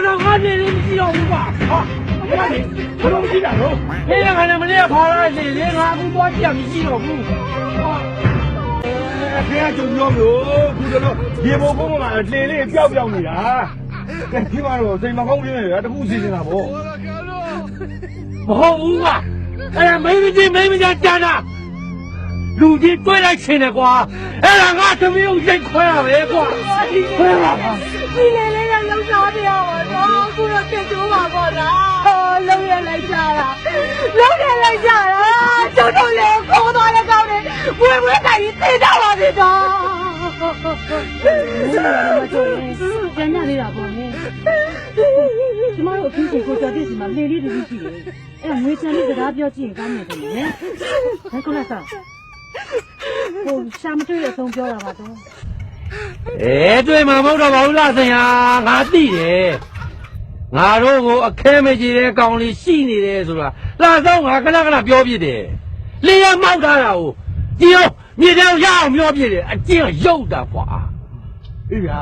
တော့ငါနေလေးမရှိတော့ဘူးကွာဟာဘယ်လိုရှိတာလို့နေရကနေမနေ့ကခေါ်လာနေလေငါအခုသွားကြည့်မရှိတော့ဘူးခင်ဗျာကြုံရောလို့ခုတော့ရေဘုံဘုံမှာလှေလေးပျောက်နေတာကဲဒီမှာတော့စိတ်မကောင်းပြင်းနေတယ်တခုစီနေတာပေါ့မဟုတ်ဘူးကွာအဲ့ဒါမိမကြီးတန်းတာလူကြီးတွေ့လိုက်ရှင်တယ်ကွာအဲ့ဒါငါသမီးကိုရိတ်ခွဲရပဲကွာခွဲရပါဒီလေလေးကလုံစားပြရပါတော့အခုတော့တင်တိုးပါပေါ့လားလုံရလိုက်ကြတာကျုပ်တို့လည်းခေါ်သွားတဲ့ကောင်းတယ်ဝဲတိုင်ပြီးသိကြပါသေးတော့ကျန်ရလေးတာပေါ့လေကျမတို့အခုချိန်ကိုကြော်တဲ့စီမှာလေလေးတူရှိတယ်အဲ့ငွေချမ်းလေးစကားပြောကြည့်ရင်ကောင်းတယ်လေဒါကလည်းတော့ဟိုရှာမတွေ့ရဆုံးပြောတာပါတော့တွေ့မှာမဟုတ်တော့ပါဘူးလားဆရာငါသိတယ်ငါတို့ကိုအခဲမကြီးတဲ့ကောင်လေးရှိနေတယ်ဆိုတာလာဆောင်ငါခဏပြောပြတယ်လေရမောက်ထားတာကိုကြည့်အောင်မြေတောင်ရအောင်ပြောပြတယ်အကျင့်ရုပ်တာကွာအေးဗျာ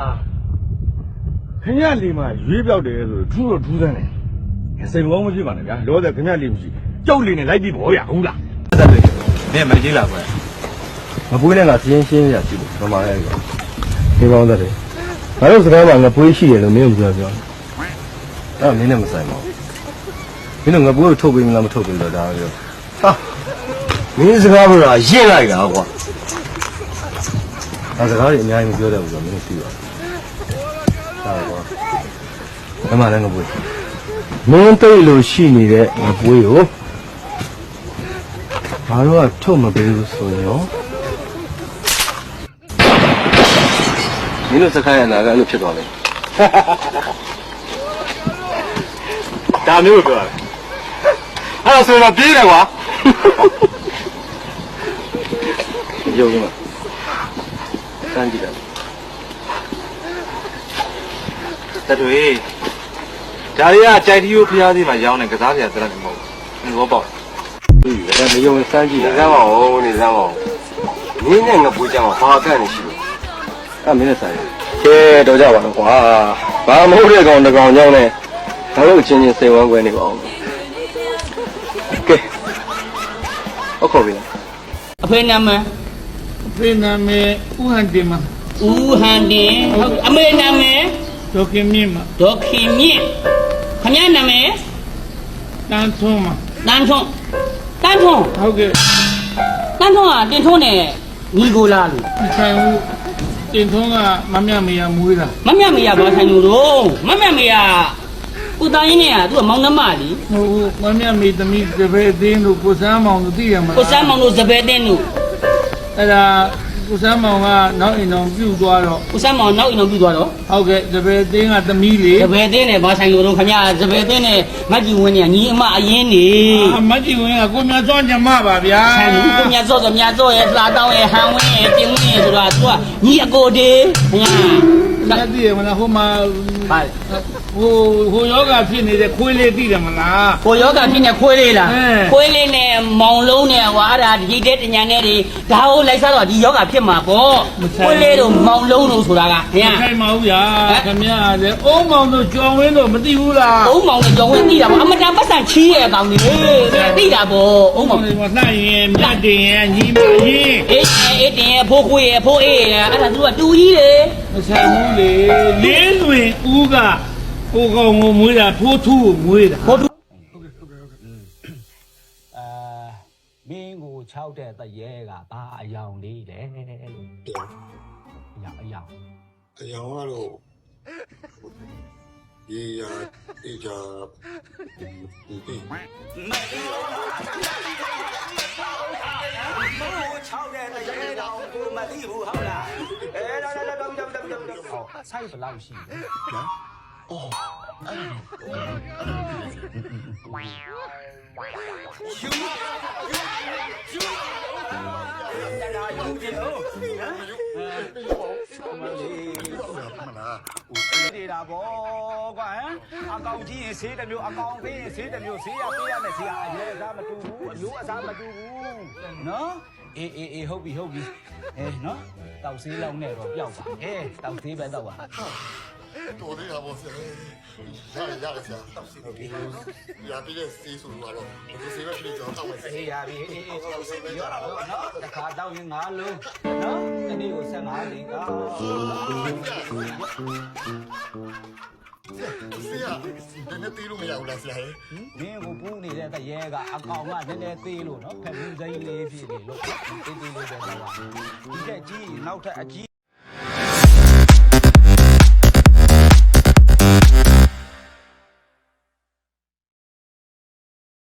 ခင်ဗျလီမှာရွေးပြောက်တယ်ဆိုထူးတော့ထူးစမ်းတယ်စိတ်ကောင်းမဖြစ်ပါနဲ့ဗျာလောတဲ့ခင်ဗျလီမရှိကြောက်လီနဲ့လိုက်ပြီးဘောရဟုတ်လားတက်တယ်မင်းမကြီးလာကွယ်ငပွေးနဲ့ငါစင်းရှင်းရကြည့်လို့မမရဲကွာဒီပေါင်းတက်တယ်ငါတို့စကားမှာငပွေးရှိတယ်လို့မင်းကပြောအဲ့မင်းနဲ့မဆိုင်ပါဘူးမင်းတို့ငပွေးကိုထုတ်ပေးမလားမထုတ်ပေးလို့ဒါပြောဟာမင်းစကားပြောတာရင့်လိုက်တာကွာဒါစကားတွေအများကြီးမပြောတတ်ဘူးဆိုတော့မင်းသိပါဒါကွာအမှလည်းငပွေးမင်းတိတ်လို့ရှိနေတဲ့ငပွေးကိုဘာလို့ထုတ်မပေးဘူးဆိုရောမင်းတို့စကားရနာကအဲ့လိုဖြစ်သွားတယ်ဒါမျိုးပြောတယ်အဲ့ဒါဆိုတော့ပြေးတယ်ကွာရုပ်ရင်းမှာစမ်းကြည့်တယ်တတွေဒါတွေကကြိုက်တီးကိုဖျားသေးမှရောင်းတယ်ကစားပြစရမ်းမဟုတ်ဘူးဘောပေါက်ဒီဒါမယုံစမ်းကြည့်တယ်စမ်းပါဦးနေစမ်းပါဦးမင်းနဲ့ငပွေးကြမှာဘာကန့်နေရှိလို့အဲ့မင်းနဲ့ဆိုင်ကဲတော့ကြပါတော့ကွာဘာမဟုတ်တဲ့ကောင်တစ်ကောင်ကြောင်းနဲ့ဒါလို့ချင်းစိတ်ဝမ်းကွဲနေပါအောင်ကဲဟုတ်ခေါ်ပြီလားအဖေနာမည်ဦးဟန်တင်မှာဦးဟန်တင်ဟုတ်အမေနာမည်ဒေါခင်မြင့်မှာဒေါခင်မြင့်ခမရနာမည်တန်းထွန်းမှာတန်းထွန်းဟုတ်ကဲ့တန်းထွန်းကတင်ထွန်းနဲ့ညီကိုလားလို့မဆိုင်ဘူးတင်ထွန်းကမမြမေရမွေးတာမမြမေရဘာဆိုင်လို့တော့မမြမေရဦးသားရင်းနဲ့ကသူကမောင်နှမလीဟုတ်မမြမေသမီးစပယ်သိန်းတို့ကိုစမ်းမောင်တို့သိရမှာကိုစမ်းမောင်တို့စပယ်သိန်းတို့အဲ့ဒါကိုစမ်းမောင်ကနောက်အိမ်တော်ပြုတ်သွားတော့ကိုစမ်းမောင်နောက်အိမ်တော်ပြုတ်သွားတော့ဟုတ်ကဲ့စပယ်သိန်းကသမီးလေစပယ်သိန်းနဲ့ဘာဆိုင်လို့တော့ခင်ဗျာစပယ်သိန်းနဲ့မတ်ကြီးဝင်းနဲ့ညီအမအရင်နေမတ်ကြီးဝင်းကကိုမြတ်စောညမပါဗျာဆိုင်လို့ကိုမြတ်စောဆိုမြတ်စောရဲ့လာတောင်းရဲ့ဟန်ဝင်းရဲ့တင်ဝင်းရဲ့ဆိုတာသူကညီအကိုတေးခင်ဗျာလက်တည်ရမလားဟိုမှာပါဟိုယောဂဖြစ်နေတဲ့ခွေးလေးသိတယ်မလားဟိုယောဂဖြစ်နေခွေးလေးလားခွေးလေးနဲ့မောင်လုံးနဲ့ဟွာအဲ့ဒါဒီတဲ့တညာနဲ့တွေဒါကိုလိုက်စားတော့ဒီယောဂဖြစ်မှာပေါ့ခွေးလေးတို့မောင်လုံးတို့ဆိုတာကခင်ဗျာခိုင်မဟုတ်ဗျာခင်ဗျာလေအုံးမောင်တို့ကြောင်ဝင်းတို့မသိဘူးလားအုံးမောင်နဲ့ကြောင်ဝင်းသိတာပေါ့အမတန်ပတ်စံချီးရဲ့အကောင်ကြီးသိတာပေါ့အုံးမောင်တွေနှိုက်ရင်မြတ်တင်ရင်ညီမရင်အေးတင်ရဲ့ဖိုးခွေရဲ့ဖိုးအေးရဲ့အဲ့ဒါသူကတူကြီးလေမဆိုင်ဘူးလေလေးလွင်ဦးကကိုကောင်ကိုမွေးတာဖိုးထူးကိုမွေးတာဖိုးထူးမင်းကို6တဲ့တရဲကဘာအယောင်လေးလဲလို့အယောင်ကတော့ရေရတေချာဒီမင်းကို6တဲ့တရဲကောင်ကိုမသိဘူးဟုတ်လားတော့ဆိုင်ဘလောက်ရှိလဲနော်အော်နေတာဗောကွာဟမ်အကောင်ကြီးရင်ဆေးတစ်မျိုးအကောင်သေးရင်ဆေးတစ်မျိုးဆေးရပေးရမယ်ဆေးအရဲအစားမတူဘူးအမျိုးအစားမတူဘူးနော်အေးဟုတ်ပြီနော်တောက်ဆေးလောက်နဲ့တော့ပျောက်ပါတောက်ဆေးပဲတော့ပါ တော်သေးတာပေါ့ဆရာရတယ်ဆရာရပြည့်စေးဆိုတော့ဒီစေးပဲဖြစ်ကျွန်တော်တောက်မယ် အေးရပြီအေးပြောတာပေါ့နော်တခါတောက်ရင်9လုံးနော်တနေ့ကို15လေးကော ဆရာဒီနေ့တီးလို့မရဘူးလားဆရာဟဲ့ မင်းကိုပူးနေတဲ့တရေကအကောင်ကနည်းနည်းသေးလို့နော်ဖက်ဘူးစိမ့်လေးဖြစ်နေလို့တေးသေးလေးပဲတော့ဒီကကြီးနောက်ထပ်အကြီး